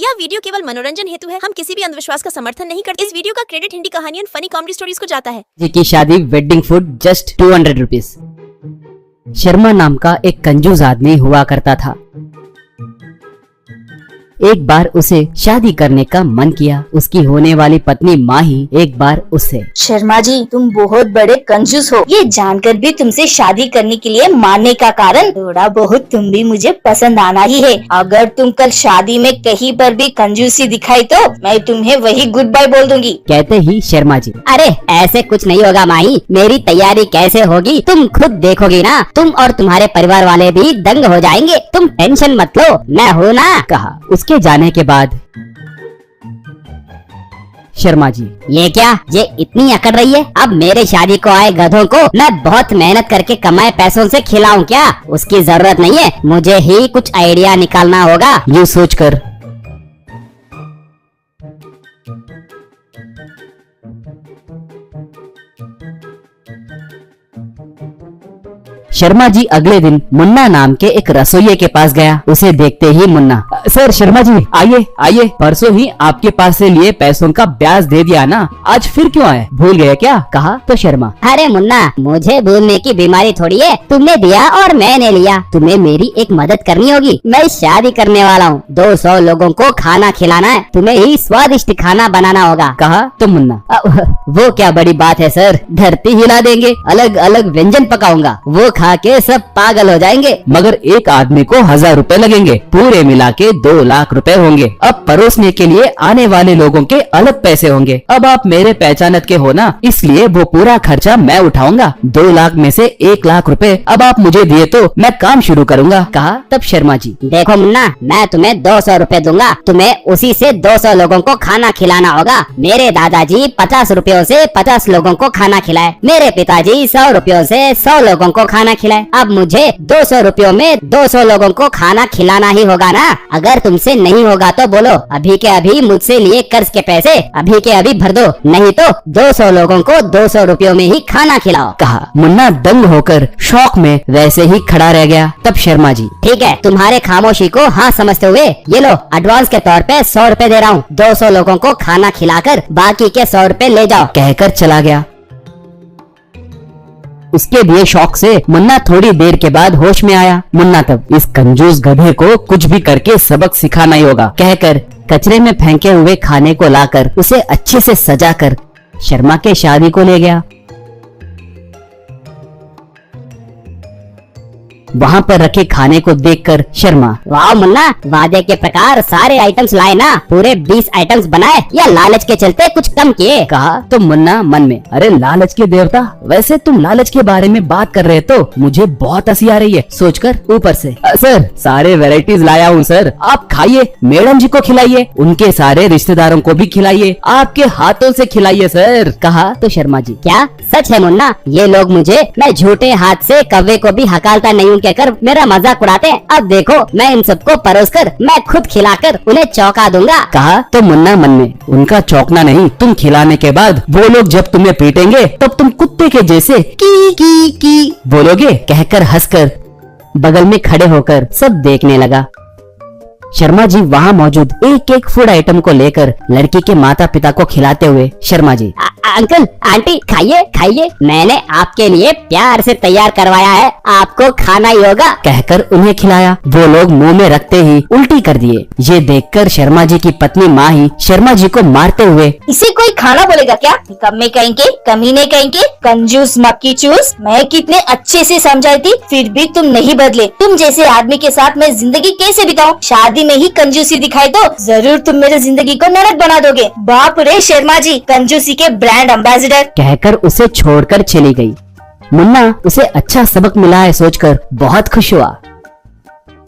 यह वीडियो केवल मनोरंजन हेतु है। हम किसी भी अंधविश्वास का समर्थन नहीं करते। इस वीडियो का क्रेडिट हिंदी कहानी और फनी कॉमेडी स्टोरीज को जाता है। जी की शादी wedding food just 200 rupees. Sharma नाम का एक कंजूस आदमी हुआ करता था। एक बार उसे शादी करने का मन किया। उसकी होने वाली पत्नी माही एक बार उससे, शर्मा जी तुम बहुत बड़े कंजूस हो, ये जानकर भी तुमसे शादी करने के लिए मानने का कारण थोड़ा बहुत तुम भी मुझे पसंद आना ही है। अगर तुम कल शादी में कहीं पर भी कंजूसी दिखाई तो मैं तुम्हें वही गुड बाय बोल दूंगी। कहते ही शर्मा जी, अरे ऐसे कुछ नहीं होगा माही, मेरी तैयारी कैसे होगी तुम खुद देखोगी ना। तुम और तुम्हारे परिवार वाले भी दंग हो जाएंगे, तुम टेंशन मत लो, मैं हूँ ना। कहा। उसके जाने के बाद शर्मा जी, ये क्या, ये इतनी अकड़ रही है। अब मेरे शादी को आए गधों को मैं बहुत मेहनत करके कमाए पैसों से खिलाऊं क्या? उसकी जरूरत नहीं है, मुझे ही कुछ आइडिया निकालना होगा। ये सोचकर शर्मा जी अगले दिन मुन्ना नाम के एक रसोइये के पास गया। उसे देखते ही मुन्ना, सर शर्मा जी आइए आइए, परसों ही आपके पास से लिए पैसों का ब्याज दे दिया ना, आज फिर क्यों आए, भूल गए क्या? कहा तो शर्मा, अरे मुन्ना मुझे भूलने की बीमारी थोड़ी है, तुमने दिया और मैंने लिया। तुम्हें मेरी एक मदद करनी होगी। मैं शादी करने वाला हूँ, 200 लोगों को खाना खिलाना है, तुम्हें ही स्वादिष्ट खाना बनाना होगा। कहा तो मुन्ना, वो क्या बड़ी बात है सर, धरती हिला देंगे, अलग अलग व्यंजन पकाऊंगा, वो खा के सब पागल हो जाएंगे। मगर एक आदमी को 1000 रुपए लगेंगे, पूरे मिला के 2 लाख रुपए होंगे। अब परोसने के लिए आने वाले लोगों के अलग पैसे होंगे। अब आप मेरे पहचानत के हो ना, इसलिए वो पूरा खर्चा मैं उठाऊंगा। 2 लाख में से 1 लाख रुपए अब आप मुझे दिए तो मैं काम शुरू करूंगा। कहा तब शर्मा जी, देखो मुन्ना, मैं तुम्हें 200 रुपए दूंगा, तुम्हें उसी से 200 लोगों को खाना खिलाना होगा। मेरे दादाजी 50 रुपयों से 50 लोगों को खाना खिलाए, मेरे पिताजी 100 रुपयों से 100 लोगों को खाना खिलाए। अब मुझे 200 रुपयों में 200 लोगों को खाना खिलाना ही होगा ना। अगर तुमसे नहीं होगा तो बोलो, अभी के अभी मुझसे लिए कर्ज के पैसे अभी के अभी भर दो, नहीं तो 200 लोगों को 200 रुपयों में ही खाना खिलाओ। कहा। मुन्ना दंग होकर शौक में वैसे ही खड़ा रह गया। तब शर्मा जी, ठीक है, तुम्हारे खामोशी को हाँ समझते हुए ये लो, एडवांस के तौर पे 100 रुपए दे रहा हूँ, 200 लोगों को खाना खिलाकर बाकी के 100 रुपए ले जाओ। कहकर चला गया। उसके दिए शौक से मुन्ना थोड़ी देर के बाद होश में आया। मुन्ना तब, इस कंजूस गधे को कुछ भी करके सबक सिखाना ही होगा, कहकर कचरे में फेंके हुए खाने को लाकर उसे अच्छे से सजाकर शर्मा के शादी को ले गया। वहाँ पर रखे खाने को देखकर शर्मा, वाह मुन्ना, वादे के प्रकार सारे आइटम्स लाए ना, पूरे 20 आइटम्स बनाए या लालच के चलते कुछ कम किए? कहा तो मुन्ना मन में, अरे लालच के देवता, वैसे तुम लालच के बारे में बात कर रहे तो मुझे बहुत हंसी आ रही है। सोचकर ऊपर से, सर सारे वैरायटीज लाया हूँ सर, आप खाइए, मैडम जी को खिलाइए, उनके सारे रिश्तेदारों को भी खिलाइए, आपके हाथों से खिलाइए सर। कहा तो शर्मा जी, क्या सच है मुन्ना? ये लोग मुझे मैं झूठे हाथ से कौवे को भी हकालता नहीं कहकर मेरा मजाक उड़ाते हैं। अब देखो मैं इन सबको परोसकर मैं खुद खिलाकर उन्हें चौंका दूंगा। कहा तो मुन्ना मन में, उनका चौंकना नहीं, तुम खिलाने के बाद वो लोग जब तुम्हें पीटेंगे तब तुम कुत्ते के जैसे की बोलोगे। कहकर हंसकर बगल में खड़े होकर सब देखने लगा। शर्मा जी वहाँ मौजूद एक एक फूड आइटम को लेकर लड़की के माता पिता को खिलाते हुए शर्मा जी, अंकल आंटी खाइए खाइए, मैंने आपके लिए प्यार से तैयार करवाया है, आपको खाना ही होगा। कहकर उन्हें खिलाया। वो लोग मुंह में रखते ही उल्टी कर दिए। ये देखकर शर्मा जी की पत्नी माही शर्मा जी को मारते हुए, इसे कोई खाना बोलेगा क्या? कम कहेंगे, कमीने कहेंगे, कंजूस मक्की चूस। मैं कितने अच्छे से समझाई थी, फिर भी तुम नहीं बदले। तुम जैसे आदमी के साथ मैं जिंदगी कैसे बिताऊं? शादी में ही कंजूसी दिखाई तो जरूर तुम मेरे जिंदगी को नरक बना दोगे। बाप रे शर्मा जी, कंजूसी के ब्रांड एम्बेसडर। कहकर उसे छोड़कर चली गई। मुन्ना उसे अच्छा सबक मिला है सोचकर बहुत खुश हुआ।